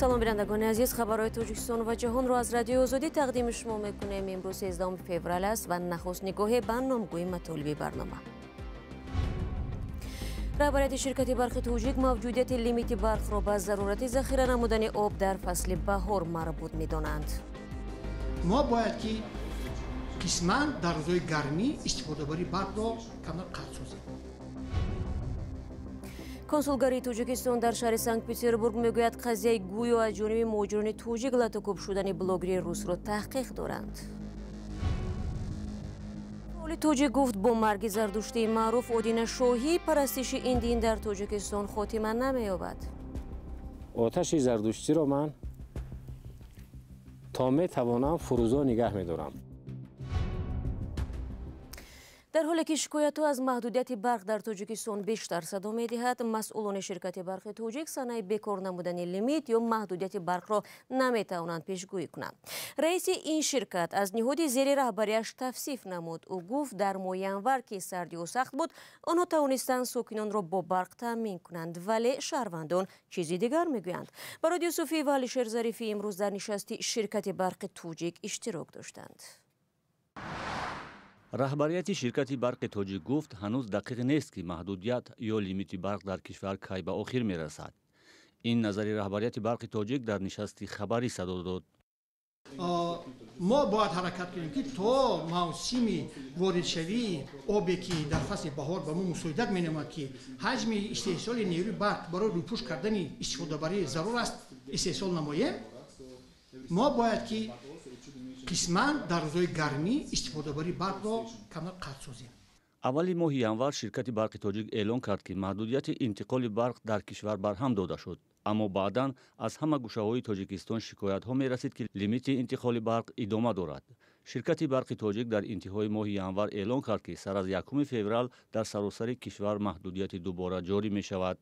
салом бинандагони азиз, хабарҳои Тоҷикистон ва ҷаҳонро аз Радиои Озодӣ тақдими шумо мекунем. Имрӯз 13 феврал аст ва нахуст нигоҳе ба номгӯи матолиби барнома. раҳбарияти ширкати барқи тоҷик мавҷудияти лимити барқро ба зарурати захира намудани об дар фасли баҳор марбут медонанд. мо бояд ки қисман дар рӯзҳои гармӣ истифодабари барқро камтар қатъ созем. консулгарии Тоҷикистон дар шаҳри Санкт-Петербург мегӯяд қазияи гӯё аз ҷониби муҳоҷирони тоҷик латукуб шудани блогери русро таҳқиқ доранд. фаъоли тоҷик гуфт бо марги Зардуштии маъруф Одина Шоҳӣ парастиши ин дин дар Тоҷикистон хотима намеёбад. оташи зардуштиро ман то метавонам фурӯзон нигаҳ медорам. дар ҳоле ки шикоятҳо аз маҳдудияти барқ дар Тоҷикистон бештар садо медиҳад, масъулони ширкати барқи тоҷик санаи бекор намудани лимит ё маҳдудияти барқро наметавонанд пешгӯӣ кунанд. раиси ин ширкат аз ниҳоди зери раҳбарияш тавсиф намуд. ӯ гуфт дар моҳи январ ки сардиҳо сахт буд, онҳо тавонистанд сокинонро бо барқ таъмин кунанд, вале шаҳрвандон чизи дигар мегӯянд. Бароди Юсуфӣ ва Алишер Зарифӣ имрӯз дар нишасти ширкати барқи тоҷик иштирок доштанд. раҳбарияти ширкати барқи тоҷик гуфт ҳанӯз дақиқ нест ки маҳдудият ё лимити барқ дар кишвар кай ба охир мерасад. ин назари раҳбарияти барқи тоҷик дар нишасти хабарӣ садо дод. мо бояд ҳаракат кунем ки то мавсими воридшавии обе ки дар фасли баҳор ба мо мусоидат менамояд ки ҳаҷми истеҳсоли нерӯи барқ барои рӯпӯш кардани истифодабарӣ зарур аст истеҳсол намоем. мо бояд ки қисман дар рӯзҳои гармӣ истифодабари барқро камтар қатъ созем. аввали моҳи январ ширкати барқи тоҷик эълон кард ки маҳдудияти интиқоли барқ дар кишвар барҳам дода шуд, аммо баъдан аз ҳама гӯшаҳои Тоҷикистон шикоятҳо мерасид ки лимити интиқоли барқ идома дорад. ширкати барқи тоҷик дар интиҳои моҳи январ эълон кард ки сар аз 1 феврал дар саросари кишвар маҳдудияти дубора ҷорӣ мешавад.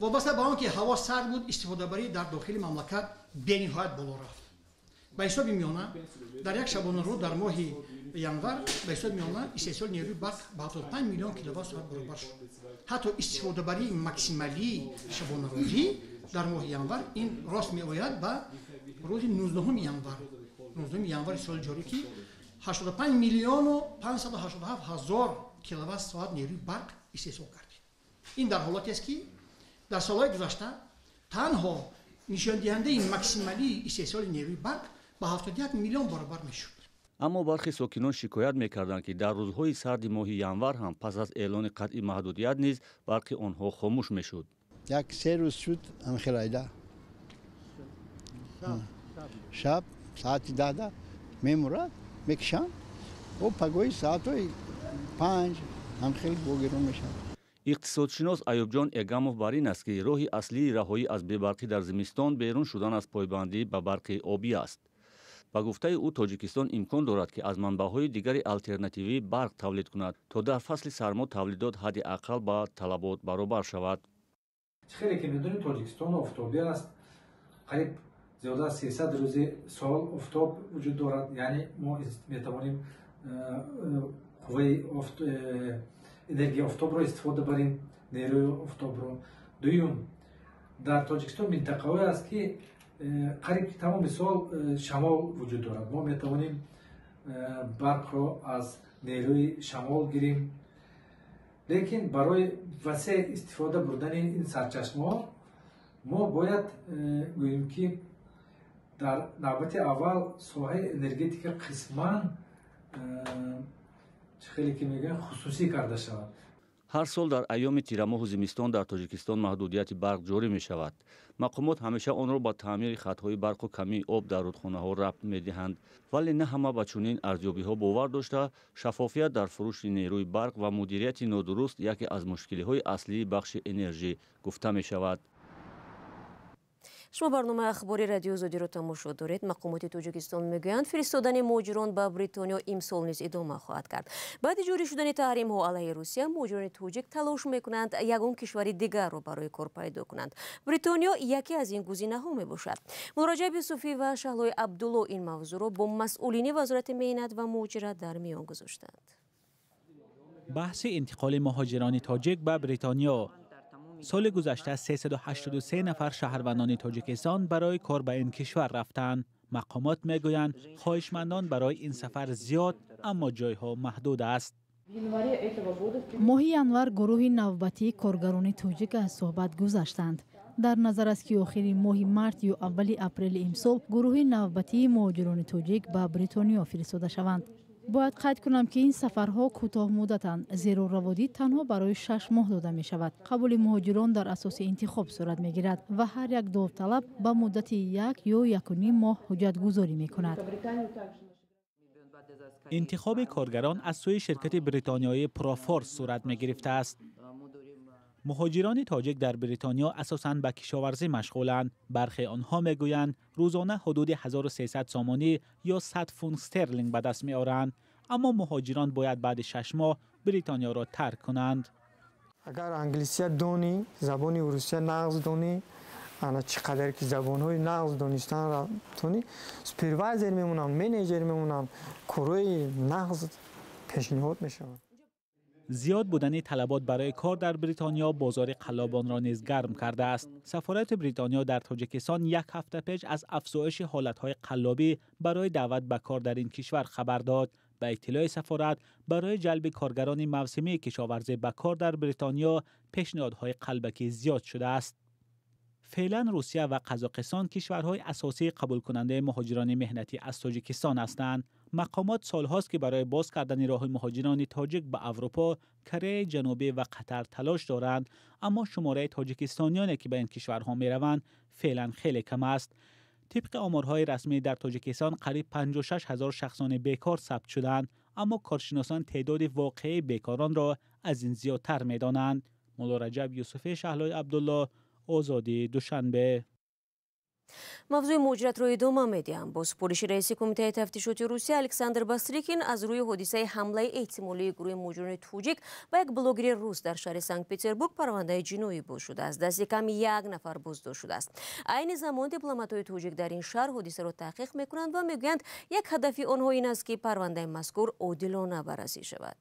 вобаста ба он ки ҳаво сард буд, истифодабарӣ дар дохили мамлакат бениҳоят боло рафт. ба ҳисоби миёна дар як шабонарӯз дар моҳи январ ба ҳисоби миёна истеҳсоли нерӯи барқ ба 75 миллион киловаттсоат баробар шуд. ҳатто истифодабарии максималии шабонарӯзӣ дар моҳи январ ин рост меояд ба рӯзи 19 январи соли ҷорӣ ки 85 миллиону 587 ҳазор киловаттсоат нерӯи барқ истеҳсол кардем. ин дар ҳолате аст ки дар солҳои гузашта танҳо нишондиҳандаи максималии истеҳсоли нерӯи барқ ба 71 миллион баробар мешуд. аммо бархи сокинон шикоят мекарданд ки дар рӯзҳои сарди моҳи январ ҳам пас аз эълони қатъи маҳдудият низ барқи онҳо хомӯш мешуд. як се рӯз шуд амхирайда шаб соати 10 мемурад мекишанд о пагои соатҳои 5 амхел богирон мешавад. иқтисодшинос Айюбҷон Эгамов бар ин аст ки роҳи аслии раҳоӣ аз бебарқӣ дар зимистон берун шудан аз пойбандӣ ба барқи обӣ аст. ба гуфтаи ӯ Тоҷикистон имкон дорад ки аз манбаъҳои дигари алтернативӣ барқ тавлид кунад то дар фасли сармо тавлидот ҳадди ақал ба талабот баробар шавад. хеле ки медонем Тоҷикистон офтобӣ аст. қариб зиёда аз 300 рӯзи сол офтоб вуҷуд дорад. яъне мо метавонем қувваи энергияи офтобро истифода барем, нерӯи офтобро. дуюм, дар Тоҷикистон минтақаҳое аст ки қариб тамоми сол шамол вуҷуд дорад. мо метавонем барқро аз нерӯи шамол гирем. лекин барои васеъ истифода бурдани ин сарчашмаҳо мо бояд гӯем ки дар навбати аввал соҳаи энергетика қисман хеле ки мегӯянд хусусӣ карда шавад. ҳар сол дар айёми тирамоҳу зимистон дар Тоҷикистон маҳдудияти барқ ҷорӣ мешавад. мақомот ҳамеша онро ба таъмири хатҳои барқу камии об дар рудхонаҳо рабт медиҳанд, вале на ҳама ба чунин арзёбиҳо бовар дошта, шаффофият дар фурӯши нерӯи барқ ва мудирияти нодуруст яке аз мушкилиҳои аслии бахши энержӣ гуфта мешавад. шумо барномаи ахбори Радиои Озодиро тамошо доред. мақомоти Тоҷикистон мегӯянд фиристодани муҳоҷирон ба Бритониё имсол низ идома хоҳад кард. баъди ҷорӣ шудани таҳримҳо алайҳи Русия, муҳоҷирони тоҷик талош мекунанд ягон кишвари дигарро барои кор пайдо кунанд. Бритониё яке аз ин гузинаҳо мебошад. Муроҷаъ Юсуфӣ ва Шаҳлои Абдулло ин мавзӯъро бо масъулини Вазорати меҳнат ва муҳоҷират дар миён гузоштанд. بحث انتقال مهاجران تاجیک به بریتانیا سال گذشته 383 نفر شهروندان تاجیکستان برای کار به این کشور رفتند. مقامات میگویند خواهشمندان برای این سفر زیاد اما جایها محدود است. ماه январ گروه نوبتی کارگران تاجیک از صحبت گذشتند. در نظر است که آخر ماه مارت یا اول اپریل امسال گروه نوبتی مهاجران تاجیک به بریتانیا فرستاده شوند. باید قید کنم که این سفرها کوتاه مدتند، زیرا روادید تنها برای 6 ماه داده می شود. قبول مهاجران در اساس انتخاب صورت می گیرد و هر یک داوطلب به مدت 1 یا 1.5 ماه حجت گذاری می کند. انتخاب کارگران از سوی شرکت بریتانیایی پروفورس صورت می گرفته است. مهاجران تاجیک در بریتانیا اساساً به کشاورزی مشغولند. برخی آنها میگویند روزانه حدود 1300 سامانی یا 100 فونت استرلینگ به دست میآورند، اما مهاجران باید بعد 6 ماه بریتانیا را ترک کنند. اگر انگلیسی دانی، زبان روسیه نقض دانی، انا چقدر که زبان‌های نقض دانستن را تونی، سوپروایزر میمونن، منیجر میمونن، کارهای نقض پیشنهاد میشوند. زیاد بودن طلبات برای کار در بریتانیا بازار قلابان را نیز گرم کرده است. سفارت بریتانیا در تاجیکستان 1 هفته پیش از افزایش حالتهای قلابی برای دعوت به کار در این کشور خبر داد. به اطلاع سفارت، برای جلب کارگران موسمی کشاورزی به کار در بریتانیا پیشنهادهای قلبکی زیاد شده است. فعلا روسیه و قزاقستان کشورهای اساسی قبول کننده مهاجران مهنتی از تاجیکستان هستند. مقامات سالهاست که برای باز کردن راه مهاجران تاجیک به اروپا، کره جنوبی و قطر تلاش دارند، اما شماره تاجیکستانیانی که به این کشورها می روند فعلا خیلی کم است. طبق آمارهای رسمی در تاجیکستان قریب 56,000 شخصان بیکار ثبت شدند، اما کارشناسان تعداد واقعی بیکاران را از این زیادتر می دانند. مولا رجب یوسف شهلای عبدالله، آزادی دوشنبه. موضوع مهاجرت را ادامه میدیم. با سپارش رئیس کمیته تفتیشات روسیه الکساندر باستریکین از روی حادثه حمله احتمالی گروه مهاجران تاجیک به یک بلاگر روس در شهر سنت پترزبورگ پرونده جنایی باز شده است. دست کم 1 نفر بازداشت شده است. عین زمان دیپلمات‌های تاجیک در این شهر حادثه را تحقیق میکنند و میگویند یک هدف آنها این است که پرونده مذکور عادلانه بررسی شود.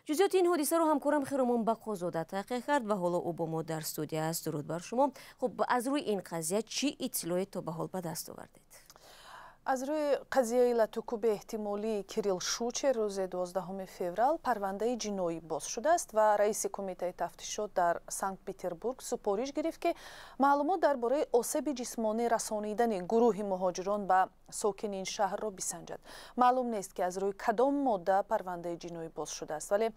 جزئیات این حادثه رو همکارم خیرمان بقازاده تحقیق کرد و حالا او با ما در استودیو است. درود بر شما. خب از روی این قضیه چی اطلاعات تا به حال به دست آوردید؟ از روی قضیه لطوکوب احتمالی کریل شوچر روز 12 فوریه پرونده جنایی باز شده است و رئیس کمیته تفتیشات در سنت پترزبورگ سپارش گرفت که معلومات درباره آسیب جسمانی رسانیدن گروه مهاجران به ساکنین شهر را بسنجد. معلوم نیست که از روی کدام ماده پرونده جنایی باز شده است، ولی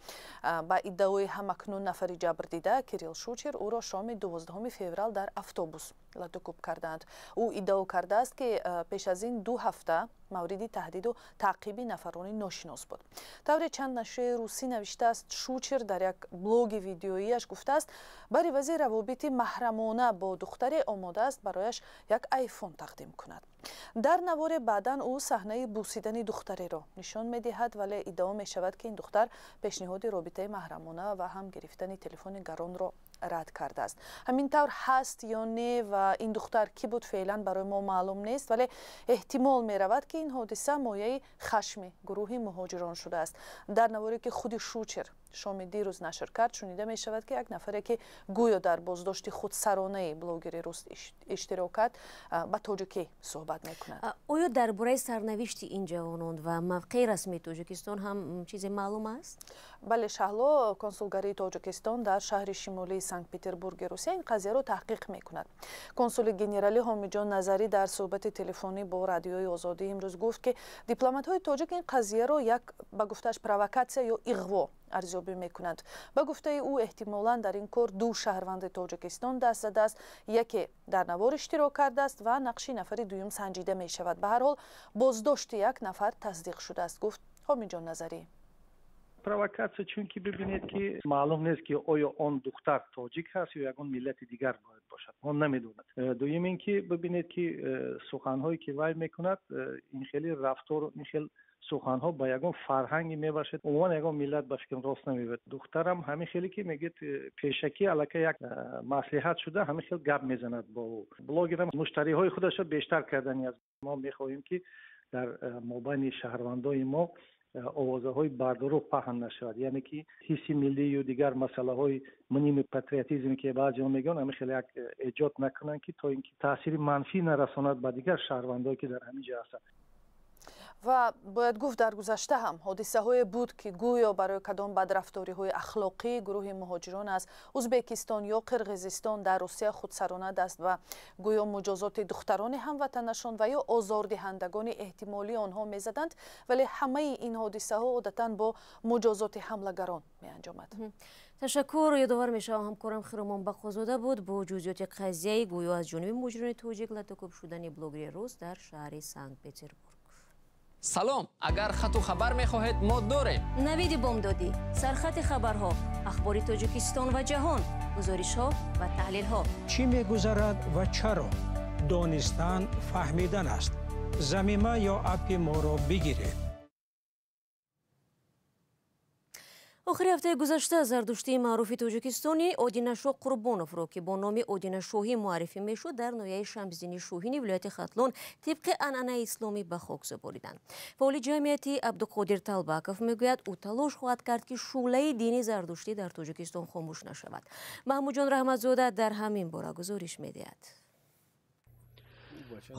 با ادعای همکنون نفر جبر دیده کریل شوچر او را شام 12 فوریه در اتوبوس لطوکوب کردند. او ادعا کرده است که پیش از این 2 هفته موردی تهدید و تعقیب نفران ناشناس بود. طور چند نشریه روسی نوشته است شوچر در یک بلوگ ویدیوییش گفته است برای وزیر روابط محرمانه با دختری آماده است برایش یک آیفون تقدیم کند. در نوار بعداً او صحنه بوسیدن دختری را نشان می‌دهد، ولی ادعا می‌شود که این دختر پیشنهاد رابطه محرمانه و هم گرفتن تلفن گران را رد کرده است. همینطور هست یا نه و این دختر کی بود فعلا برای ما معلوم نیست، ولی احتمال می رود که این حادثه مایه خشم گروه مهاجران شده است. در نواری که خود شوچر شام دیروز نشر کرد شنیده می شود که یک نفری که گویا در بازداشت خودسرانه بلاگر روس اشتراک کرد با تاجیکی صحبت می کند. آیا درباره سرنوشت این جوانان و موقع رسمی تاجیکستان هم چیزی معلوم است؟ بله، شهلا کنسولگری تاجیکستان در شهر شمالی سنت پترزبورگ روسیه این قضیه را تحقیق می کند. کنسول گنرالی حامیجان نظری در صحبت تلفنی با رادیوی آزادی امروز گفت که دیپلمات‌های تاجیک این قضیه را یک به گفتش پرووکاسیا یا اغوا ارزیابی میکنند. به گفته او احتمالاً در این کار 2 شهروند تاجیکستان دست زده است، یکی در نوار اشتراک کرده است و نقشی نفری دوم سنجیده می شود. به هر حال بازداشت 1 نفر تصدیق شده است، گفت حامیجان نظری. پرووکاسیا چون که ببینید که معلوم نیست که آیا آن دختر تاجیک هست یا یگان ملت دیگر باید باشد، آن نمیدوند. دوم اینکه ببینید که سخنهایی که وای میکند این خیلی رفتار این خیلی سخنها با یگان فرهنگی میباشد، عموما یگان ملت به فکر راست نمیبرد. دخترم همین خیلی که میگه پیشکی الکی یک مصلحت شده همین خیلی گپ میزند با او. بلاگرم مشتری های خودش را بیشتر کردنی از ما میخواهیم که در مابین شهروندای ما овозаҳои бардороғ паҳн нашавад, яъне ки ҳисси миллӣ ё дигар масъалаҳои муними патриотизме ки баъзеҳо мегӯянд ҳамин хеле як эҷод накунанд ки то ин ки таъсири манфӣ нарасонад ба дигар шаҳрвандое ки дар ҳамин ҷо ҳастанд. ва бояд гуфт дар гузашта ҳам ҳодисаҳое буд ки гӯё барои кадом бадрафториҳои ахлоқии гурӯҳи муҳоҷирон аз ӯзбекистон ё қирғизистон дар русия худсаронат аст ва гӯё муҷозоти духтарони ҳамватанашон ва ё озордиҳандагони эҳтимолӣ онҳо мезаданд, вале ҳамаи ин ҳодисаҳо одатан бо муҷозоти ҳамлагарон меанҷомад. ташаккур. ёдовар мешавам ҳамкорам Хиромон Бақозода буд бо ҷузъиёти қазияи гӯё аз ҷониби муҷринони тоҷик латокӯб шудани блогери рус дар шаҳри Санкт-Петербург. салом, агар хату хабар мехоҳед мо дорем. навиди бомдодӣ, сархати хабарҳо, ахбори тоҷикистон ва ҷаҳон, гузоришҳо ва таҳлилҳо. чӣ мегузарад ва чаро? донистан фаҳмидан аст. замима ё апи моро бигиред. охири ҳафтаи гузашта зардуштии маъруфи тоҷикистони Одинашоҳ Қурбоновро ки бо номи Одинашоҳӣ муаррифӣ мешуд дар ноҳияи Шамсиддини Шоҳини вилояти Хатлон тибқи анъанаи исломӣ ба хок супориданд. фаъоли ҷамъияти Абдуқодир Талбаков мегӯяд ӯ талош хоҳад кард ки шӯълаи дини зардуштӣ дар Тоҷикистон хомӯш нашавад. Маҳмудҷон Раҳматзода дар ҳамин бора гузориш медиҳад.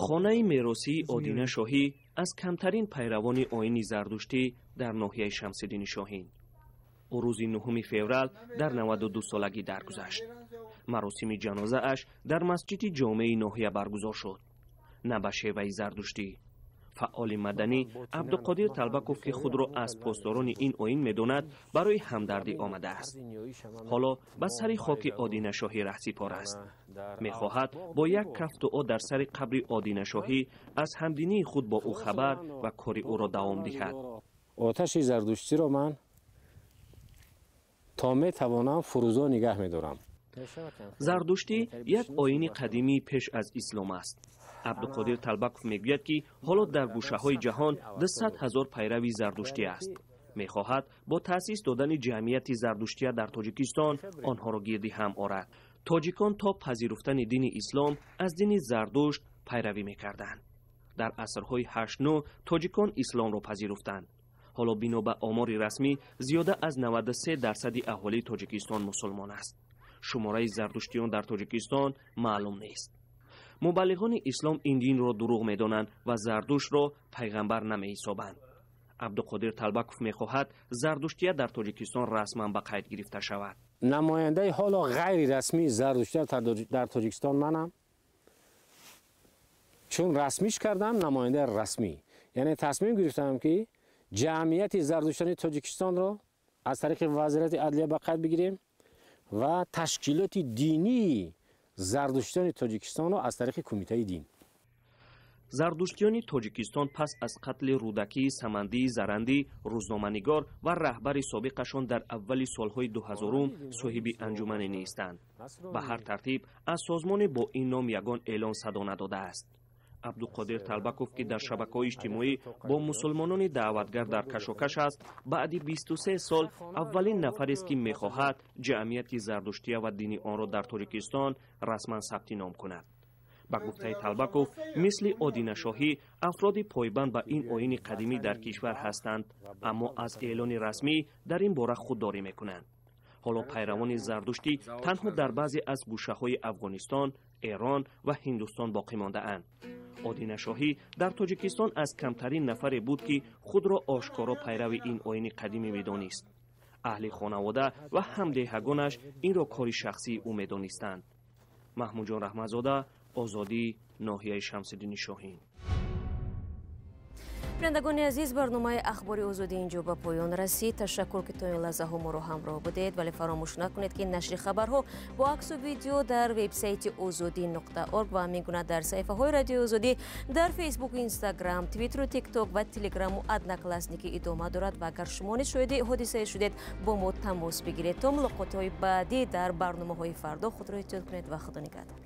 хонаи меросии Одинашоҳӣ аз камтарин пайравони оини зардуштӣ дар ноҳияи Шамсиддини Шоҳин. ӯ рӯзи 9 феврал дар 92 солагӣ даргузашт. маросими ҷанозааш дар масҷиди ҷомеи ноҳия баргузор шуд. на ба шеваи зардуштӣ. фаъоли маданӣ Абдуқодир Талбаков ки худро аз постдорони ин оин медонад, барои ҳамдардӣ омадааст. ҳоло ба сари хоки Одинашоҳӣ раҳсипор аст. мехоҳад бо як каф дуо дар сари қабри Одинашоҳӣ аз ҳамдинии худ бо ӯ хабар ва кори ӯро давом диҳад. оташи зардуштиро ман то метавонам фурӯзон нигаҳ медорам. зардуштӣ як оини қадимии пеш аз ислом аст. Абдуқодир Талбаков мегӯяд ки ҳоло дар гӯшаҳои ҷаҳон 200 000 пайрави зардуштӣ аст. мехоҳад бо таъсис додани ҷамъияти зардуштия дар Тоҷикистон онҳоро гирди ҳам орад. тоҷикон то пазируфтани дини ислом аз дини зардушт пайравӣ мекарданд. дар асрҳои 8-9 тоҷикон исломро пазируфтанд. ҳоло бино ба омори расмӣ зиёда аз 93% аҳолии Тоҷикистон мусулмон аст. шумораи зардуштиён дар Тоҷикистон маълум нест. мубаллиғони ислом ин динро дурӯғ медонанд ва зардуштро пайғамбар намеҳисобанд. Абдуқодир Талбаков мехоҳад зардуштия дар Тоҷикистон расман ба қайд гирифта шавад. намояндаи ҳоло ғайри расмии зардуштия дар Тоҷикистон манам, чун расмиш кардам намояндаи расмӣ. яъне тасмим гирифтам ки ҷамъияти зардуштияни Тоҷикистонро аз тариқи вазирати адлия ба қайд бигирем ва ташкилоти динии зардуштияни Тоҷикистонро аз тариқи кумитаи дин. зардуштиёни Тоҷикистон пас аз қатли рӯдакии Самандии Зарандӣ, рӯзноманигор ва раҳбари собиқашон дар аввали солҳои 2000 соҳиби анҷумане нестанд. ба ҳар тартиб аз созмоне бо ин ном ягон эълон садо надодааст. Абдуқодир Талбаков ки дар шабакаҳои иҷтимоӣ бо мусулмонони даъватгар дар кашокаш аст, баъди 23 сол аввалин нафарест ки мехоҳад ҷамъияти зардуштия ва дини онро дар Тоҷикистон расман сабти ном кунад. ба гуфтаи Талбаков, мисли Одинашоҳӣ афроди пойбанд ба ин оини қадимӣ дар кишвар ҳастанд, аммо аз эълони расмӣ дар ин бора худдорӣ мекунанд. ҳоло пайравони зардуштӣ танҳо дар баъзе аз гӯшаҳои Афғонистон, Эрон ва Ҳиндустон боқӣ мондаанд. Одинашоҳӣ дар Тоҷикистон аз камтарин нафаре буд ки худро ошкоро пайрави ин оини қадимӣ медонист. аҳли хонавода ва ҳамдеҳагонаш инро кори шахсии ӯ медонистанд. маҳмудҷон Раҳматзода, Озодӣ, ноҳияи Шамсиддини Шоҳин. бинандагони азиз, барномаи ахбори озодӣ инҷо ба поён расид. ташаккур ки то ин лаҳзаҳо моро ҳамроҳ будед, вале фаромӯш накунед ки нашри хабарҳо бо аксу видео дар вебсайти озодӣ.орг ва ҳамин гуна дар саҳифаҳои радиои Озодӣ дар фейсбук, инстаграм, твиттеру, тикток ва телеграму одноклассники идома дорад ва агар шумо низ шоҳиди ҳодисае шудед, бо мо тамос бигиред. то мулоқотҳои баъдӣ дар барномаҳои фардо худро эҳтиёт кунед ва худо нигаҳдор.